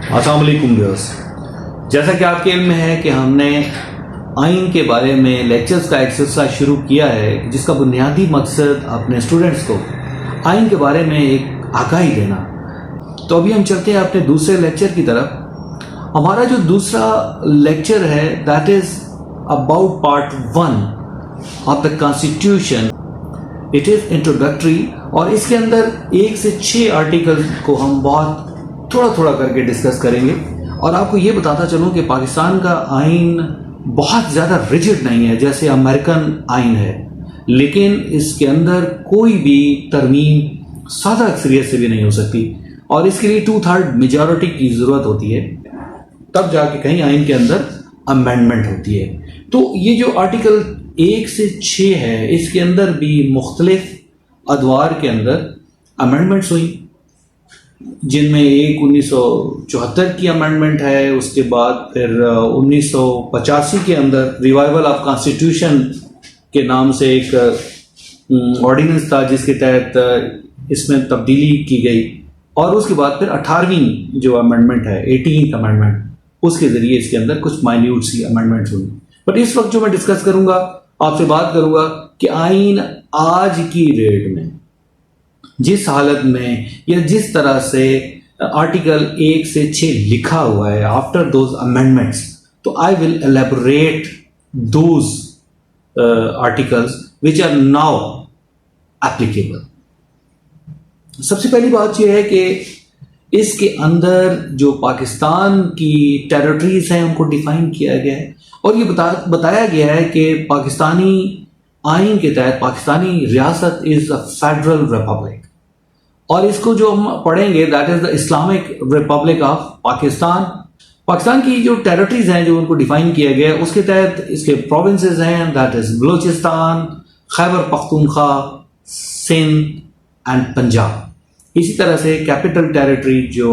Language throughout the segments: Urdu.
السلام علیکم ویورز، جیسا کہ آپ کے علم میں ہے کہ ہم نے آئین کے بارے میں لیکچرز کا ایک سلسلہ شروع کیا ہے جس کا بنیادی مقصد اپنے اسٹوڈنٹس کو آئین کے بارے میں ایک آگاہی دینا۔ تو ابھی ہم چلتے ہیں اپنے دوسرے لیکچر کی طرف۔ ہمارا جو دوسرا لیکچر ہے that is about part 1 of the constitution. It is introductory, اور اس کے اندر 1 سے 6 آرٹیکل کو ہم بہت تھوڑا تھوڑا کر کے ڈسکس کریں گے، اور آپ کو یہ بتاتا چلوں کہ پاکستان کا آئین بہت زیادہ ریجڈ نہیں ہے جیسے امریکن آئین ہے، لیکن اس کے اندر کوئی بھی ترمیم سادہ اکثریت سے بھی نہیں ہو سکتی، اور اس کے لیے 2/3 میجورٹی کی ضرورت ہوتی ہے، تب جا کے کہیں آئین کے اندر امینڈمنٹ ہوتی ہے۔ تو یہ جو آرٹیکل 1 سے 6 ہے، اس کے اندر بھی مختلف ادوار کے اندر امینڈمنٹس ہوئی، جن میں ایک 1974 کی امینڈمنٹ ہے، اس کے بعد پھر 1985 کے اندر ریوائول آف کانسٹیٹیوشن کے نام سے ایک آرڈیننس تھا جس کے تحت اس میں تبدیلی کی گئی، اور اس کے بعد پھر 18ویں جو امینڈمنٹ ہے 18th امینڈمنٹ، اس کے ذریعے اس کے اندر کچھ مائنیوٹ سی امینڈمنٹس ہوئی۔ بٹ اس وقت جو میں ڈسکس کروں گا، آپ سے بات کروں گا کہ آئین آج کی ڈیٹ میں جس حالت میں یا جس طرح سے آرٹیکل 1 سے 6 لکھا ہوا ہے آفٹر دوز امینڈمنٹس، تو I will elaborate those articles which are now applicable. سب سے پہلی بات یہ ہے کہ اس کے اندر جو پاکستان کی ٹیریٹریز ہیں ان کو ڈیفائن کیا گیا ہے، اور یہ بتایا گیا ہے کہ پاکستانی آئین کے تحت پاکستانی ریاست از اے فیڈرل ریپبلک، اور اس کو جو ہم پڑھیں گے that is the Islamic republic of Pakistan. Pakistan کی جو ٹیریٹریز ہیں جو ان کو ڈیفائن کیا گیا ہے، اس کے تحت اس کے پروونسز ہیں that is Balochistan, Khyber Pakhtunkhwa, Sindh and Punjab. اسی طرح سے کیپٹل ٹیریٹری جو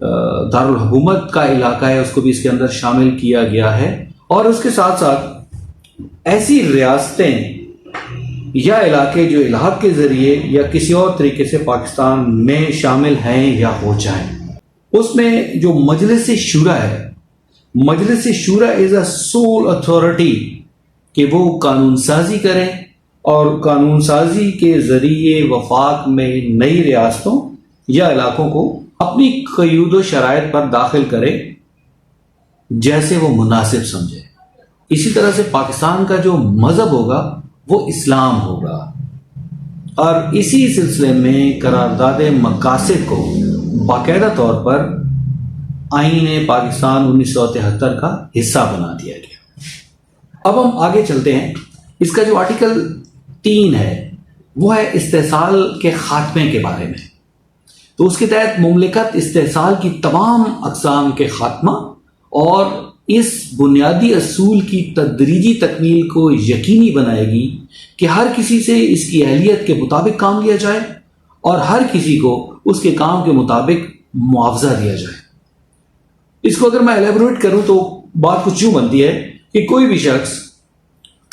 دارالحکومت کا علاقہ ہے اس کو بھی اس کے اندر شامل کیا گیا ہے، اور اس کے ساتھ ساتھ ایسی ریاستیں یا علاقے جو الحاق کے ذریعے یا کسی اور طریقے سے پاکستان میں شامل ہیں یا ہو جائیں، اس میں جو مجلس شورا ہے، مجلس شورا از اے سول اتھارٹی کہ وہ قانون سازی کریں اور قانون سازی کے ذریعے وفاق میں نئی ریاستوں یا علاقوں کو اپنی قیود و شرائط پر داخل کرے جیسے وہ مناسب سمجھے۔ اسی طرح سے پاکستان کا جو مذہب ہوگا وہ اسلام ہوگا، اور اسی سلسلے میں قرارداد مقاصد کو باقاعدہ طور پر آئین پاکستان 1973 کا حصہ بنا دیا گیا۔ اب ہم آگے چلتے ہیں۔ اس کا جو آرٹیکل 3 ہے وہ ہے استحصال کے خاتمے کے بارے میں۔ تو اس کے تحت مملکت استحصال کی تمام اقسام کے خاتمہ اور اس بنیادی اصول کی تدریجی تکمیل کو یقینی بنائے گی کہ ہر کسی سے اس کی اہلیت کے مطابق کام لیا جائے اور ہر کسی کو اس کے کام کے مطابق معاوضہ دیا جائے۔ اس کو اگر میں ایلیبوریٹ کروں تو بات کچھ یوں بنتی ہے کہ کوئی بھی شخص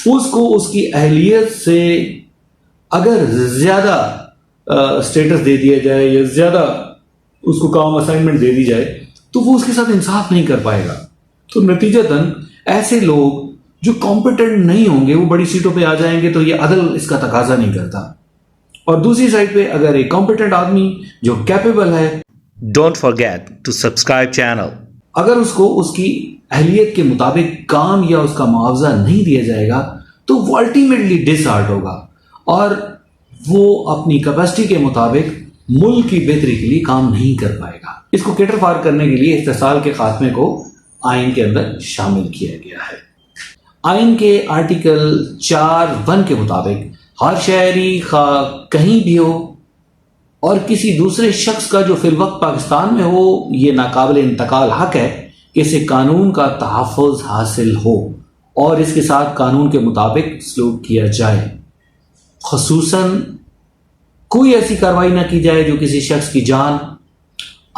اس کو اس کی اہلیت سے اگر زیادہ اسٹیٹس دے دیا جائے یا زیادہ اس کو کام اسائنمنٹ دے دی جائے تو وہ اس کے ساتھ انصاف نہیں کر پائے گا، تو نتیجتاً ایسے لوگ جو کمپیٹنٹ نہیں ہوں گے وہ بڑی سیٹوں پہ آ جائیں گے، تو یہ عدل اس کا تقاضا نہیں کرتا۔ اور دوسری سائڈ پہ اگر ایک کمپیٹنٹ آدمی جو کیپیبل ہے، Don't forget to subscribe channel. اگر اس کو اس کی اہلیت کے مطابق کام یا اس کا معاوضہ نہیں دیا جائے گا تو وہ الٹیمیٹلی ڈس ہارٹ ہوگا، اور وہ اپنی کیپیسٹی کے مطابق ملک کی بہتری کے لیے کام نہیں کر پائے گا۔ اس کو کیٹر فار کرنے کے لیے استحصال کے خاتمے کو آئین کے اندر شامل کیا گیا ہے۔ آئین کے آرٹیکل 4(1) کے مطابق ہر شہری خواہ کہیں بھی ہو اور کسی دوسرے شخص کا جو فی الوقت پاکستان میں ہو، یہ ناقابل انتقال حق ہے کہ اسے قانون کا تحفظ حاصل ہو اور اس کے ساتھ قانون کے مطابق سلوک کیا جائے۔ خصوصاً کوئی ایسی کارروائی نہ کی جائے جو کسی شخص کی جان،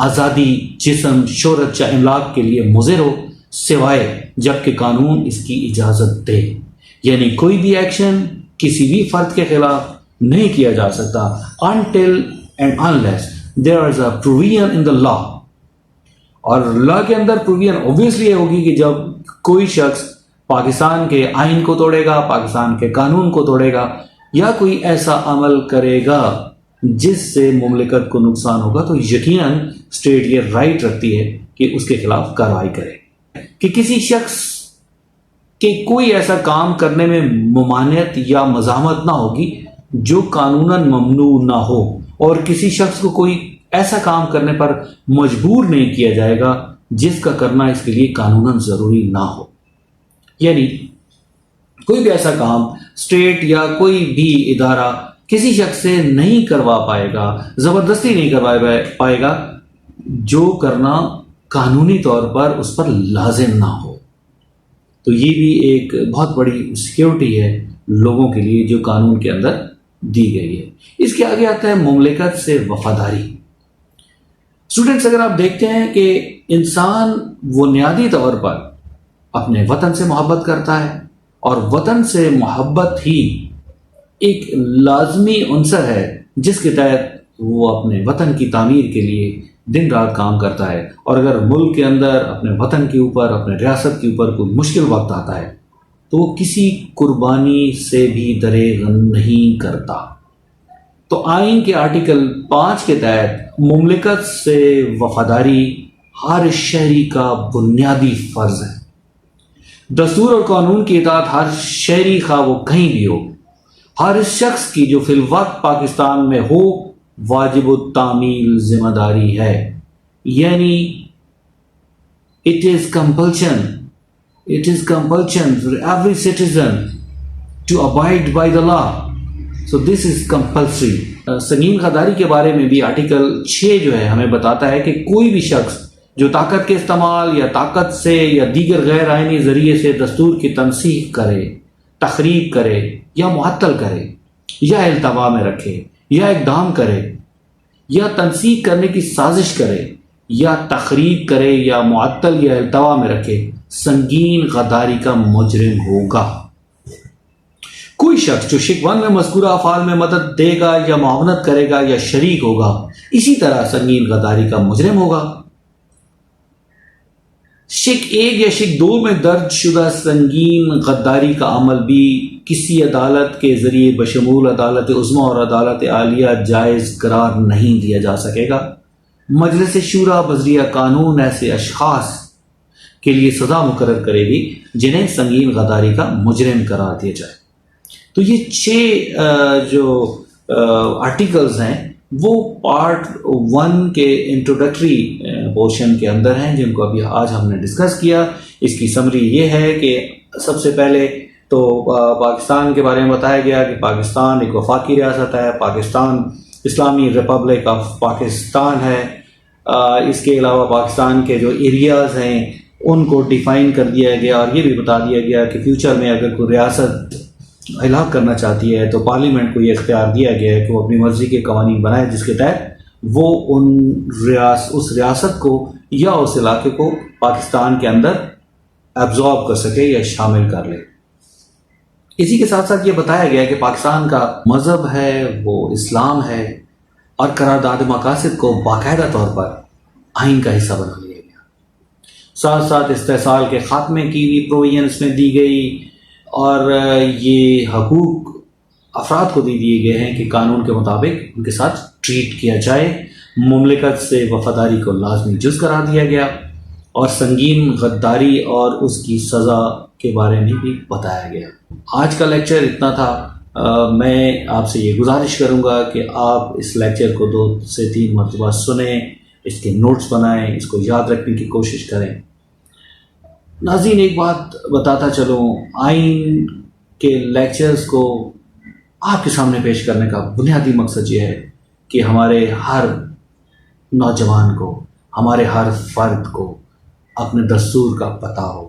آزادی، جسم، شہرت یا املاک کے لیے مضر ہو، سوائے جب کہ قانون اس کی اجازت دے۔ یعنی کوئی بھی ایکشن کسی بھی فرد کے خلاف نہیں کیا جا سکتا until and unless there is a provision in the law اور لا کے اندر پروویژن اوبویسلی یہ ہوگی کہ جب کوئی شخص پاکستان کے آئین کو توڑے گا، پاکستان کے قانون کو توڑے گا، یا کوئی ایسا عمل کرے گا جس سے مملکت کو نقصان ہوگا، تو یقیناً اسٹیٹ یہ رائٹ رکھتی ہے کہ اس کے خلاف کارروائی کرے۔ کہ کسی شخص کے کوئی ایسا کام کرنے میں ممانعت یا مزاحمت نہ ہوگی جو قانوناً ممنوع نہ ہو، اور کسی شخص کو کوئی ایسا کام کرنے پر مجبور نہیں کیا جائے گا جس کا کرنا اس کے لیے قانوناً ضروری نہ ہو۔ یعنی کوئی بھی ایسا کام اسٹیٹ یا کوئی بھی ادارہ کسی شخص سے نہیں کروا پائے گا، زبردستی نہیں کروا پائے گا، جو کرنا قانونی طور پر اس پر لازم نہ ہو۔ تو یہ بھی ایک بہت بڑی سیکیورٹی ہے لوگوں کے لیے جو قانون کے اندر دی گئی ہے۔ اس کے آگے آتا ہے مملکت سے وفاداری۔ اسٹوڈنٹس، اگر آپ دیکھتے ہیں کہ انسان بنیادی طور پر اپنے وطن سے محبت کرتا ہے، اور وطن سے محبت ہی ایک لازمی عنصر ہے جس کے تحت وہ اپنے وطن کی تعمیر کے لیے دن رات کام کرتا ہے، اور اگر ملک کے اندر اپنے وطن کے اوپر، اپنے ریاست کے اوپر کوئی مشکل وقت آتا ہے تو وہ کسی قربانی سے بھی دریغ نہیں کرتا۔ تو آئین کے آرٹیکل 5 کے تحت مملکت سے وفاداری ہر شہری کا بنیادی فرض ہے۔ دستور اور قانون کی اطاعت ہر شہری، خواہ وہ کہیں بھی ہو، ہر شخص کی جو فی الوقت پاکستان میں ہو، واجب التعمیل ذمہ داری ہے۔ یعنی it is compulsion for every citizen to abide by the law. So this is compulsory. سنگین غداری کے بارے میں بھی آرٹیکل 6 جو ہے ہمیں بتاتا ہے کہ کوئی بھی شخص جو طاقت کے استعمال یا طاقت سے یا دیگر غیر آئینی ذریعے سے دستور کی تنسیخ کرے، تخریب کرے یا معطل کرے، یا التوا میں رکھے، یا اقدام کرے، یا تنسیخ کرنے کی سازش کرے، یا تخریب کرے، یا معطل یا التوا میں رکھے، سنگین غداری کا مجرم ہوگا۔ کوئی شخص جو شق 1 میں مذکورہ افعال میں مدد دے گا یا معاونت کرے گا یا شریک ہوگا، اسی طرح سنگین غداری کا مجرم ہوگا۔ شق 1 یا شق 2 میں درج شدہ سنگین غداری کا عمل بھی کسی عدالت کے ذریعے بشمول عدالت عظمیٰ اور عدالت عالیہ جائز قرار نہیں دیا جا سکے گا۔ مجلس شورا بذریعہ قانون ایسے اشخاص کے لیے سزا مقرر کرے گی جنہیں سنگین غداری کا مجرم قرار دیا جائے۔ تو یہ 6 جو آرٹیکلز ہیں وہ پارٹ 1 کے انٹروڈکٹری پورشن کے اندر ہیں، جن کو ابھی آج ہم نے ڈسکس کیا۔ اس کی سمری یہ ہے کہ سب سے پہلے تو پاکستان کے بارے میں بتایا گیا کہ پاکستان ایک وفاقی ریاست ہے، پاکستان اسلامی ریپبلک آف پاکستان ہے۔ اس کے علاوہ پاکستان کے جو ایریاز ہیں ان کو ڈیفائن کر دیا گیا، اور یہ بھی بتا دیا گیا کہ فیوچر میں اگر کوئی ریاست ہلاک کرنا چاہتی ہے تو پارلیمنٹ کو یہ اختیار دیا گیا ہے کہ وہ اپنی مرضی کے قوانین بنائے جس کے تحت وہ اس ریاست کو یا اس علاقے کو پاکستان کے اندر ایبزارب کر سکے یا شامل کر لے۔ اسی کے ساتھ ساتھ یہ بتایا گیا کہ پاکستان کا مذہب ہے وہ اسلام ہے، اور قرارداد مقاصد کو باقاعدہ طور پر آئین کا حصہ بنا لیا گیا۔ ساتھ ساتھ استحصال کے خاتمے کی بھی پروویژن اس میں دی گئی، اور یہ حقوق افراد کو دے دیے گئے ہیں کہ قانون کے مطابق ان کے ساتھ ٹریٹ کیا جائے۔ مملکت سے وفاداری کو لازمی جز قرار دیا گیا، اور سنگین غداری اور اس کی سزا کے بارے میں بھی بتایا گیا۔ آج کا لیکچر اتنا تھا۔ میں آپ سے یہ گزارش کروں گا کہ آپ اس لیکچر کو 2 سے 3 مرتبہ سنیں، اس کے نوٹس بنائیں، اس کو یاد رکھنے کی کوشش کریں۔ ناظرین، ایک بات بتاتا چلوں، آئین کے لیکچرز کو آپ کے سامنے پیش کرنے کا بنیادی مقصد یہ ہے کہ ہمارے ہر نوجوان کو، ہمارے ہر فرد کو اپنے دستور کا پتہ ہو۔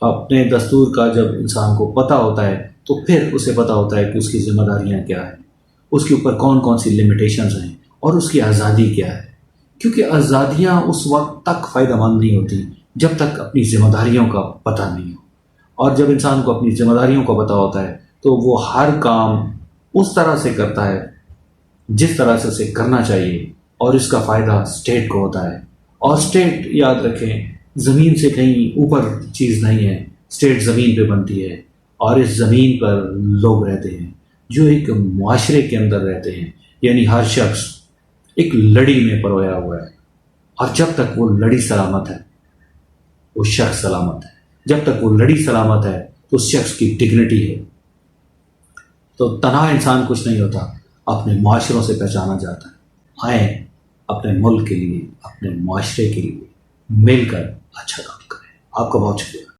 اپنے دستور کا جب انسان کو پتہ ہوتا ہے تو پھر اسے پتہ ہوتا ہے کہ اس کی ذمہ داریاں کیا ہیں، اس کے اوپر کون کون سی لمیٹیشنز ہیں، اور اس کی آزادی کیا ہے۔ کیونکہ آزادیاں اس وقت تک فائدہ مند نہیں ہوتی جب تک اپنی ذمہ داریوں کا پتہ نہیں ہو، اور جب انسان کو اپنی ذمہ داریوں کا پتہ ہوتا ہے تو وہ ہر کام اس طرح سے کرتا ہے جس طرح سے اسے کرنا چاہیے، اور اس کا فائدہ اسٹیٹ کو ہوتا ہے اور اسٹیٹ یاد رکھیں زمین سے کہیں اوپر چیز نہیں ہے، اسٹیٹ زمین پہ بنتی ہے اور اس زمین پر لوگ رہتے ہیں جو ایک معاشرے کے اندر رہتے ہیں، یعنی ہر شخص ایک لڑی میں پرویا ہوا ہے، اور جب تک وہ لڑی سلامت ہے وہ شخص سلامت ہے، جب تک وہ لڑی سلامت ہے تو اس شخص کی ڈگنیٹی ہے۔ تو تنہا انسان کچھ نہیں ہوتا، اپنے معاشروں سے پہچانا جاتا ہے۔ آئیں اپنے ملک کے لیے، اپنے معاشرے کے لیے مل کر اچھا کام کریں۔ آپ کا بہت شکریہ۔